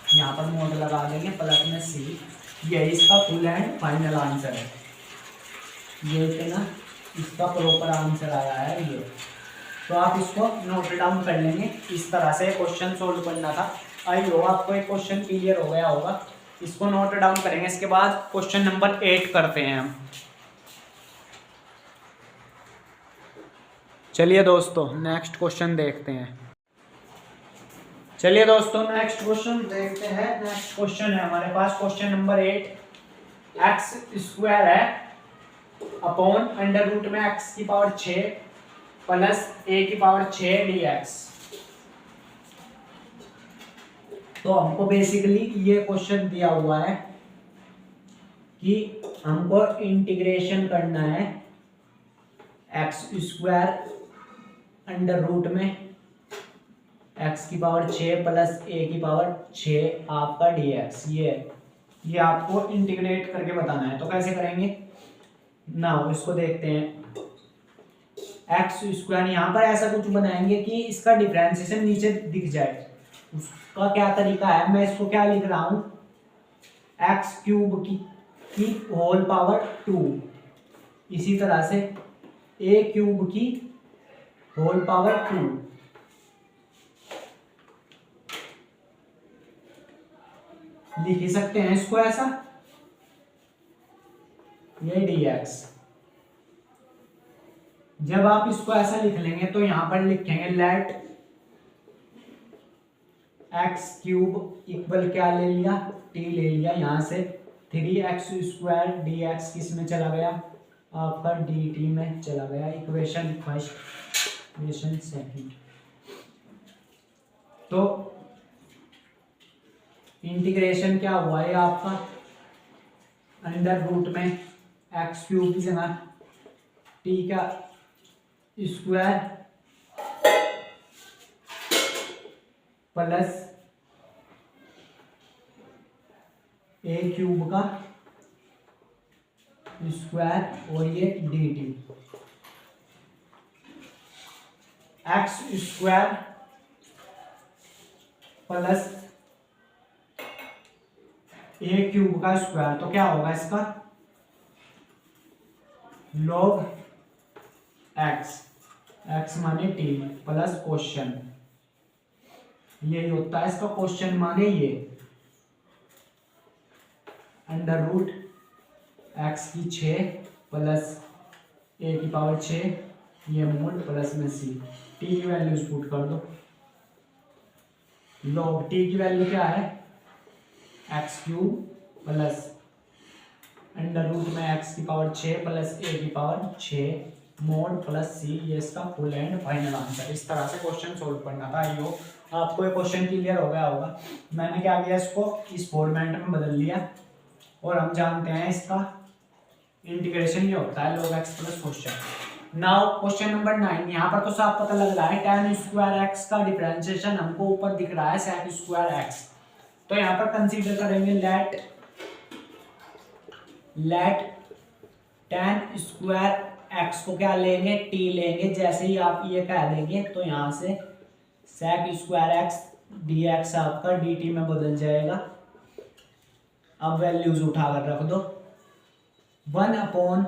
यहाँ पर मोड लगा देंगे प्लस में सी। ये इसका फुल एंड फाइनल आंसर है। ये इतना इसका प्रॉपर आंसर आया है ये। तो आप इसको नोट डाउन कर लेंगे। इस तरह से क्वेश्चन सोल्व करना था। आई होप आपको एक क्वेश्चन क्लियर हो गया होगा। इसको नोट डाउन करेंगे। इसके बाद क्वेश्चन नंबर 8 करते हैं हम। चलिए दोस्तों नेक्स्ट क्वेश्चन देखते हैं। चलिए दोस्तों नेक्स्ट क्वेश्चन देखते हैं। नेक्स्ट क्वेश्चन है हमारे पास क्वेश्चन नंबर 8। एक्स स्क्वायर है अपॉन अंडर रूट में एक्स की पावर 6 प्लस ए की पावर 6 डी एक्स। तो हमको बेसिकली ये क्वेश्चन दिया हुआ है कि हमको इंटीग्रेशन करना है एक्स स्क्वायर अंडर रूट में एक्स की पावर 6 प्लस ए की पावर 6 आपका डी एक्स। ये आपको इंटीग्रेट करके बताना है। तो कैसे करेंगे ना, इसको देखते हैं। एक्स स्क्वायर यहाँ पर ऐसा कुछ बनाएंगे कि इसका डिफरेंशिएशन नीचे दिख जाए। उसका क्या तरीका है, मैं इसको क्या लिख रहा हूँ, एक्स क्यूब की होल पावर 2। इसी तरह से ए क्यूब की होल पावर 2। लिख ही सकते हैं इसको ऐसा, ये डी एक्स। जब आप इसको ऐसा लिख लेंगे तो यहां पर लिखेंगे लेट एक्स क्यूब इक्वल क्या ले लिया, टी ले लिया। यहां से 3x स्क्वायर डी एक्स किस में चला गया, आपका डी टी में चला गया। Equation first, equation second. तो इंटीग्रेशन क्या हुआ है आपका, अंडर रूट में एक्स क्यूब की जगह टी का स्क्वायर प्लस ए क्यूब का स्क्वायर और ये D T. X square plus A cube का स्क्वायर, तो क्या होगा इसका लॉग एक्स, एक्स माने टी प्लस क्वेश्चन। यही होता है इसका क्वेश्चन माने ये अंडर रूट एक्स की 6 प्लस ए की पावर 6 ये मोड प्लस में सी। टी की वैल्यूज पुट कर दो। लॉग टी की वैल्यू क्या है, x cube plus under root में एक्स की पावर 6 प्लस ए की पावर 6 मोड प्लस सी। ये इसका फुल एंड फाइनल आंसर। इस तरह से क्वेश्चन सोल्व करना था। यो आपको ये क्वेश्चन क्लियर हो गया होगा। मैंने क्या किया, इसको इस फॉर्मेट में बदल लिया और हम जानते हैं इसका इंटीग्रेशन ये होता है log x plus question. Now question number 9। यहाँ पर तो साफ पता लग रहा है tan स्क्वायर एक्स का डिफरेंशिएशन हमको ऊपर दिख रहा है sec स्क्वायर एक्स। तो यहाँ पर कंसीडर करेंगे लेट tan स्क्वायर एक्स को क्या लेंगे, t लेंगे। जैसे ही आप ये कह देंगे तो यहाँ से sec square x D x आपका डी टी में बदल जाएगा। अब वैल्यूज उठाकर रख दो। 1 अपॉन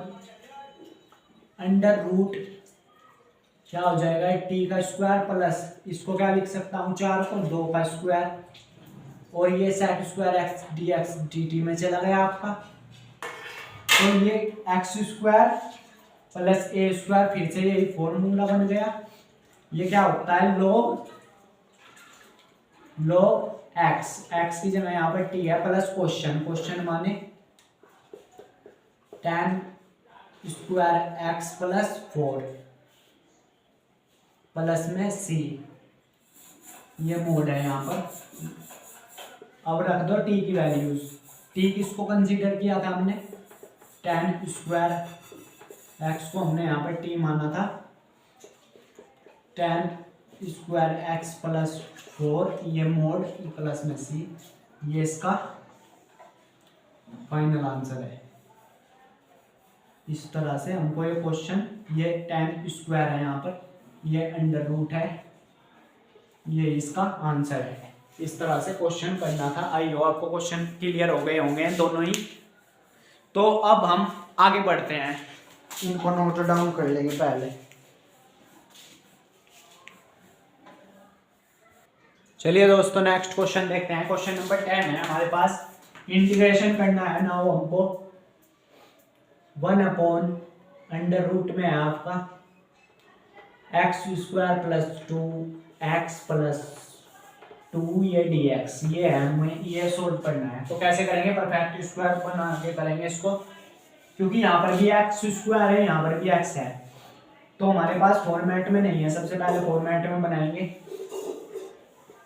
अंडर रूट क्या हो जाएगा, टी का स्क्वायर प्लस इसको क्या लिख सकता हूँ 4 को 2 का स्क्वायर और ये sec square x D T में चला गया आपका। तो ये एक्स स्क्वायर प्लस ए स्क्वायर फिर से यही फॉर्मूला बन गया। ये क्या होता है log एक्स की जगह यहाँ पर टी है प्लस क्वेश्चन माने tan square x plus 4 plus में सी। ये मोड है यहाँ पर अब रख दो टी की वैल्यूज। टी किसको कंसीडर किया था हमने, tan स्क्वायर एक्स को हमने यहाँ पर टी माना था, tan स्क्वायर एक्स प्लस 4, ये मोड प्लस में सी, ये इसका फाइनल आंसर है। इस तरह से हमको ये क्वेश्चन, ये tan स्क्वायर है यहाँ पर, ये अंडर रूट है, ये इसका आंसर है। इस तरह से क्वेश्चन करना था। आई हो आपको क्वेश्चन क्लियर हो गए होंगे दोनों ही। तो अब हम आगे बढ़ते हैं, इनको नोट डाउन कर लेंगे पहले। चलिए दोस्तों नेक्स्ट क्वेश्चन देखते हैं। क्वेश्चन नंबर 10 है हमारे पास। इंटीग्रेशन करना है ना, वो हमको 1/√, में है आपका x² + 2x + 2 ये dx, ये है हमें ये सोल्व करना है। तो कैसे करेंगे, परफेक्ट स्क्वायर बना के करेंगे इसको, क्योंकि यहाँ पर भी x² है, यहाँ पर भी x है, तो हमारे पास फॉर्मेट में नहीं है। सबसे पहले फॉर्मेट में बनाएंगे,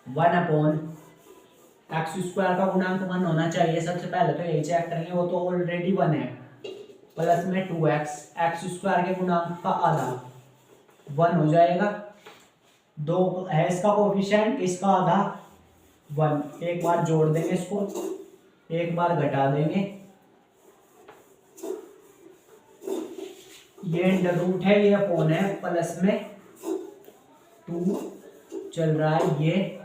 1/x² का गुणांक 1 होना चाहिए। सबसे पहले तो यही चेक करेंगे, वो तो ऑलरेडी 1 है, प्लस में 2x, x² के गुणांक का आधा 1 हो जाएगा। 2 है इसका कोफिशिएंट, इसका आधा 1। एक बार जोड़ देंगे इसको, एक बार घटा देंगे। ये अंडर रूट है, ये अपॉन है, प्लस में 2 चल रहा है ये,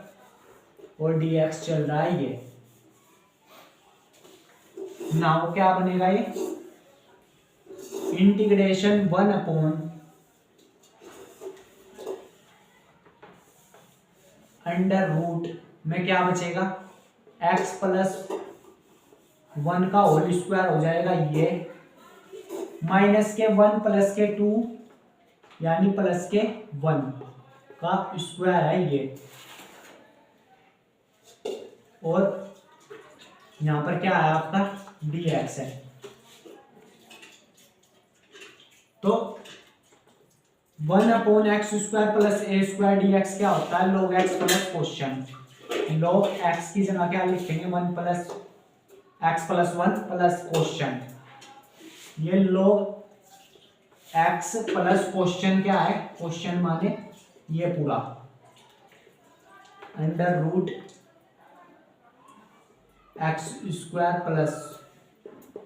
और dx चल रहा है ये। नाउ क्या बनेगा, ये इंटीग्रेशन 1/√, में क्या बचेगा, x + 1 का होल स्क्वायर हो जाएगा ये, माइनस के 1 प्लस के 2 यानी प्लस के 1 का स्क्वायर है ये, और यहां पर क्या है आपका dx है। तो 1/x² + a² dx क्या होता है, log x plus question. log x की जगह क्या लिखेंगे, 1 + x + 1 प्लस क्वेश्चन। ये log x प्लस क्वेश्चन क्या है, क्वेश्चन माने ये पूरा, under root x² +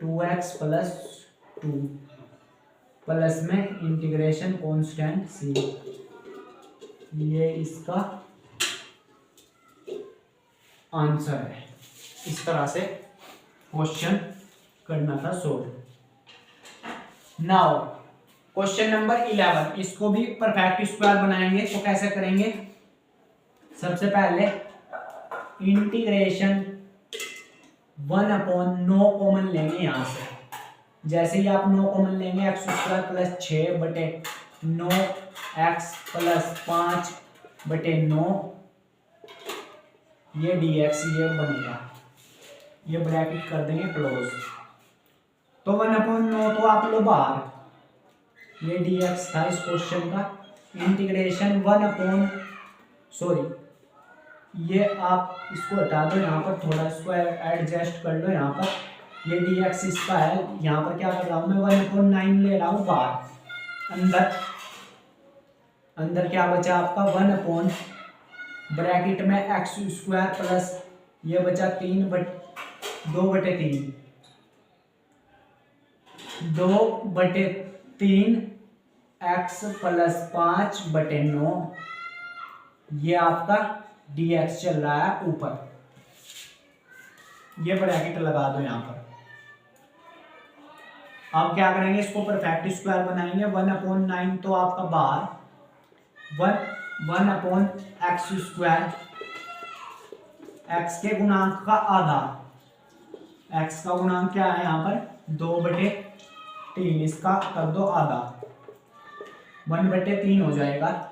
2x + 2 plus में इंटीग्रेशन कांस्टेंट c, ये इसका आंसर है। इस तरह से क्वेश्चन करना था सोल्व। नाउ क्वेश्चन नंबर 11, इसको भी परफेक्ट स्क्वायर बनाएंगे। तो कैसे करेंगे, सबसे पहले इंटीग्रेशन 1/9 कॉमन लेंगे यहां से। जैसे ही आप 9 कॉमन लेंगे, x² + 6/9 x + 5/9 ये dx ये बनेगा, ये ब्रैकेट कर देंगे क्लोज। तो 1/9 तो आप लो बाहर, ये dx था इस क्वेश्चन का। इंटीग्रेशन ये आप इसको हटा दो, यहाँ पर थोड़ा इसको एडजस्ट कर लो। यहाँ पर ये dx इसका है, यहाँ पर क्या कर रहा हूँ मैं, 1/9 ले रहा हूँ बाहर। अंदर क्या बचा आपका, 1 ब्रैकेट में x² प्लस ये बचा 2/3 x + 5/9, ये आपका dx चल रहा है ऊपर। ये ब्रैकेट लगा दो यहाँ पर। अब क्या करेंगे, इसको परफेक्ट स्क्वायर बनाएंगे। 1/9 तो आपका बाहर, 1/x², x के गुणांक का आधा, x का गुणांक क्या है यहाँ पर 2/3, इसका कर दो आधा, 1/3 हो जाएगा।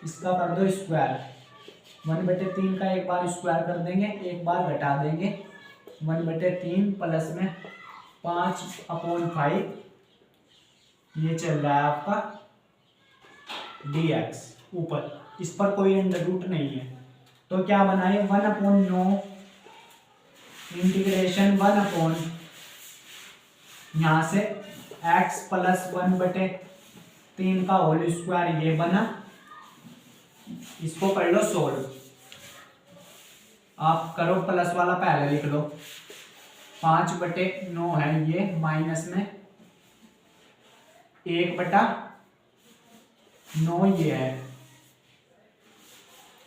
इसका कर दो स्क्वायर, 1/3 का एक बार स्क्वायर कर देंगे, एक बार घटा देंगे। 1/3 प्लस में 5/5 ये चल रहा है आपका dx ऊपर। इस पर कोई अंडर रूट नहीं है, तो क्या बनाए, 1/9 इंटीग्रेशन 1 यहाँ से x प्लस 1/3 का होल स्क्वायर ये बना। इसको कर लो सोल्व। आप करो प्लस वाला पहले लिख लो। 5/9 है ये, माइनस में 1/9 ये है,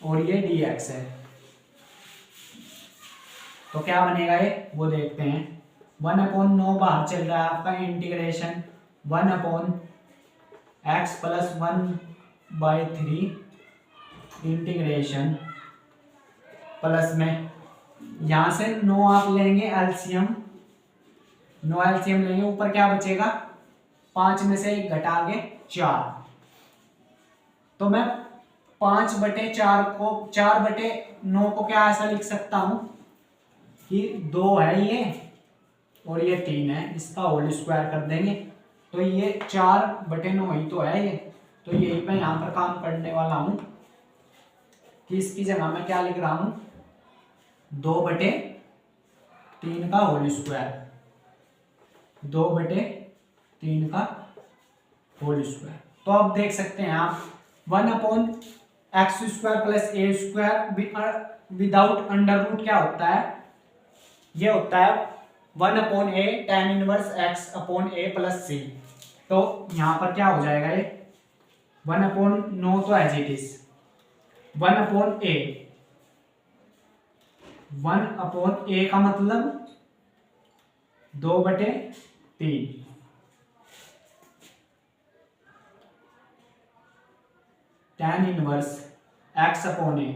और ये dx है। तो क्या बनेगा ये, वो देखते हैं। 1/9 बाहर चल रहा है आपका, integration 1/x plus 1/3 integration plus में यहां से 9 आप लेंगे एलसीएम, 9 एलसीएम लेंगे, ऊपर क्या बचेगा, 5 में से 1 घटा के 4। तो मैं 5/4 को 4/9 को क्या ऐसा लिख सकता हूं कि 2 है ये और ये 3 है, इसका होल स्क्वायर कर देंगे। तो ये 4/9 ही तो है ये। तो यही मैं यहाँ पर काम करने वाला हूँ कि इसकी जगह मैं क्या लिख रहा हूँ, 2/3 का होल स्क्वायर, 2/3 का होल स्क्वायर। तो आप देख सकते हैं आप 1/x² plus a² without under root क्या होता है, ये होता है 1/a tan inverse x/a plus c। तो यहां पर क्या हो जाएगा, ये 1/9 तो as it is 1/a, 1/a का मतलब 2/3 tan inverse x/a,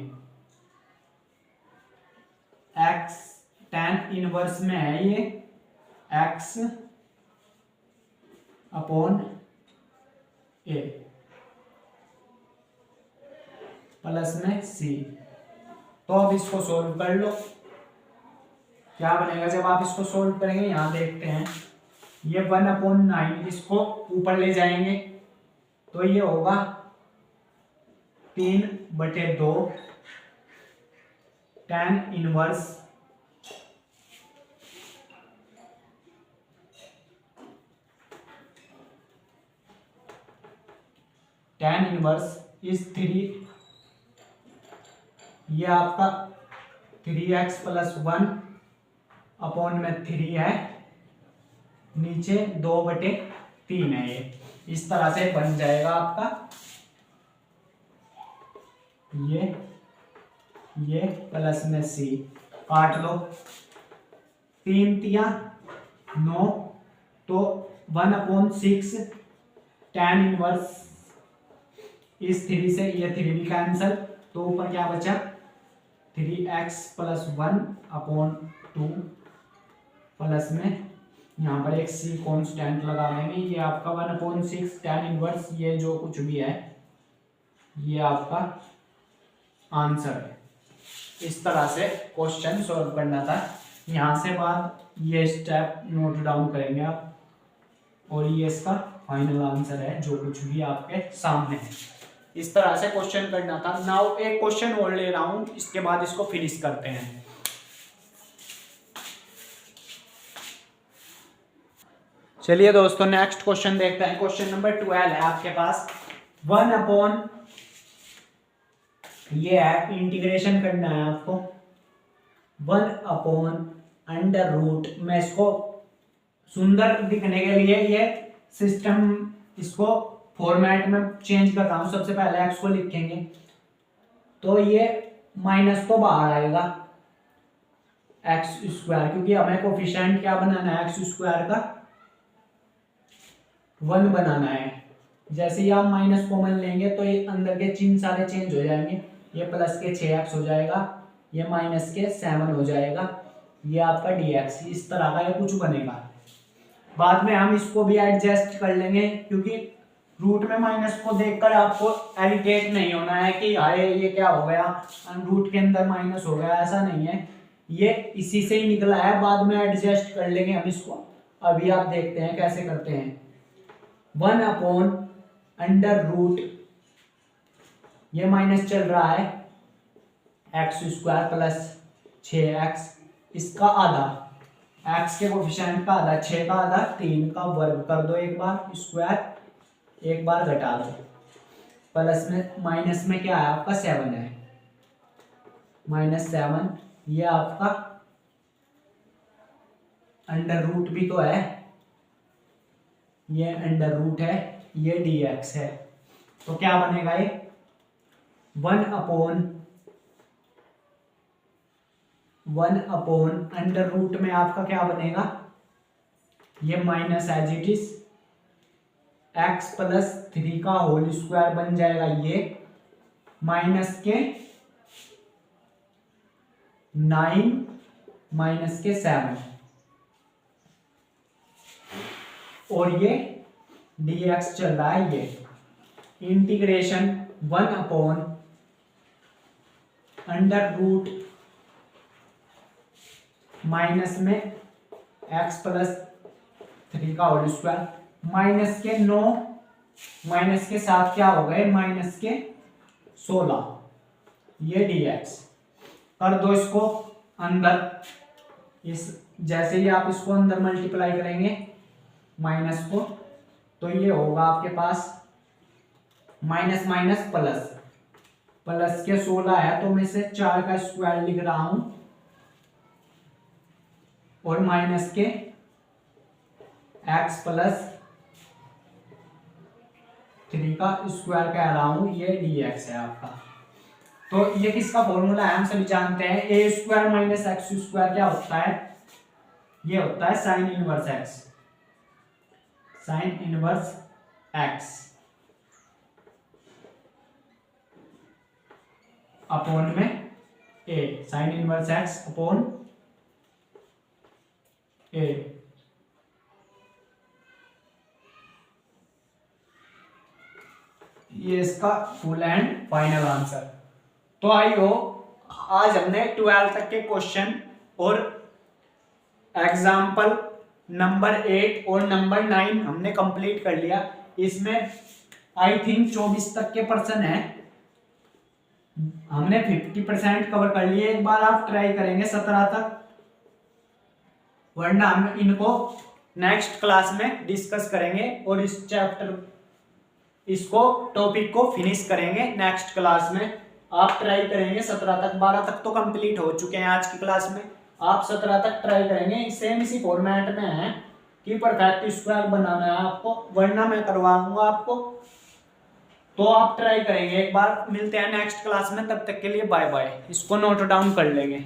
x tan inverse में है ये x/a प्लस में c। तो अब इसको सोल्व कर लो, क्या बनेगा जब आप इसको सोल्व करेंगे। यहां देखते हैं, ये 1/9 इसको ऊपर ले जाएंगे तो ये होगा 3/2 tan इनवर्स इस 3, ये आपका 3x प्लस 1/3 है, नीचे 2/3 है। ये इस तरह से बन जाएगा आपका, ये प्लस में c, काट लो, 3 तिया 9, तो 1/6 tan इनवर्स इस 3 से ये 3 भी कैंसल, तो ऊपर क्या बचा 3x प्लस 1/2 प्लस में यहाँ पर एक c कांस्टेंट लगा लेंगे। ये आपका 1/6 tan इनवर्स ये जो कुछ भी है ये आपका आंसर है। इस तरह से क्वेश्चन सॉल्व करना था। यहाँ से बाद ये स्टेप नोट डाउन करेंगे आप, और ये इसका फाइनल आंसर है जो कुछ भी आपके सामने है। इस तरह से क्वेश्चन करना था। नाउ एक क्वेश्चन और ले रहा हूं, इसके बाद इसको फिनिश करते हैं। चलिए दोस्तों नेक्स्ट क्वेश्चन देखते हैं। क्वेश्चन नंबर 12 है आपके पास। 1/, ये है इंटीग्रेशन करना है आपको, 1/√। मैं इसको सुंदर दिखने के लिए ये सिस्टम इसको फॉर्मेट में चेंज कर रहा हूं। सबसे पहले x को लिखेंगे तो ये माइनस तो बाहर आएगा x², क्योंकि हमें कोफिशिएंट क्या बनाना है, x² का 1 बनाना है। जैसे ही आप माइनस कॉमन लेंगे तो ये अंदर के चिन्ह सारे चेंज हो जाएंगे। ये प्लस के 6x हो जाएगा, ये माइनस के 7 हो जाएगा, ये आपका dx। इस तरह का ये कुछ बनेगा। बाद में हम इसको भी एडजस्ट कर लेंगे, क्योंकि रूट में माइनस को देखकर आपको इरिटेट नहीं होना है कि हाय ये क्या हो गया, रूट के अंदर माइनस हो गया, ऐसा नहीं है। ये इसी से ही निकला है, बाद में एडजस्ट कर लेंगे हम इसको। अभी आप देखते हैं कैसे करते हैं। 1/√, ये माइनस चल रहा है x² प्लस 6x इसका आधा, x के कोफिशिएंट का आधा, 6 का आधा 3 का वर्ग कर दो एक बार स्क्वायर, एक बार घटा दो, प्लस में माइनस में क्या है आपका 7 है, -7, ये आपका अंडर रूट भी तो है, ये अंडर रूट है, ये dx है, तो क्या बनेगा ये 1 अपॉन अंडर रूट में आपका क्या बनेगा, ये minus as it is x plus 3 का होल स्क्वायर बन जाएगा, ये माइनस के 9 माइनस के 7, और ये dx चल रहा है, ये integration 1 upon under root minus में x प्लस 3 का होल स्क्वायर, माइनस के 9 माइनस के 7 क्या हो गए, माइनस के 16, ये dx कर दो इसको अंदर, इस जैसे ही आप इसको अंदर मल्टीप्लाई करेंगे माइनस को, तो ये होगा आपके पास माइनस माइनस प्लस, प्लस के 16 है तो मैं इसे 4 का स्क्वायर लिख रहा हूं, और माइनस के x प्लस 3 का स्क्वायर कह रहा हूं, ये dx है आपका। तो ये किसका फॉर्मूला है हम सभी जानते हैं, a square minus x square क्या होता है, ये होता है sine inverse x, sine inverse x upon में a, sine inverse x upon a, ये इसका फुल एंड फाइनल आंसर। तो आई हो आज हमने 12 तक के क्वेश्चन और एग्जाम्पल नंबर 8 और नंबर 9 हमने कंप्लीट कर लिया। इसमें आई थिंक 24 तक के पर्सन है, हमने 50% कवर कर लिए। एक बार आप ट्राई करेंगे 17 तक, वरना हम इनको नेक्स्ट क्लास में डिस्कस करेंगे और इस चैप्टर इसको टॉपिक को फिनिश करेंगे नेक्स्ट क्लास में। आप ट्राई करेंगे 17 तक, 12 तक तो कंप्लीट हो चुके हैं आज की क्लास में, आप 17 तक ट्राई करेंगे। सेम इसी फॉर्मेट में है कि परफेक्ट स्क्वायर बनाना है आपको, वरना मैं करवाऊंगा आपको, तो आप ट्राई करेंगे। एक बार मिलते हैं नेक्स्ट क्लास में, तब तक के लिए बाय बाय। इसको नोट डाउन कर लेंगे।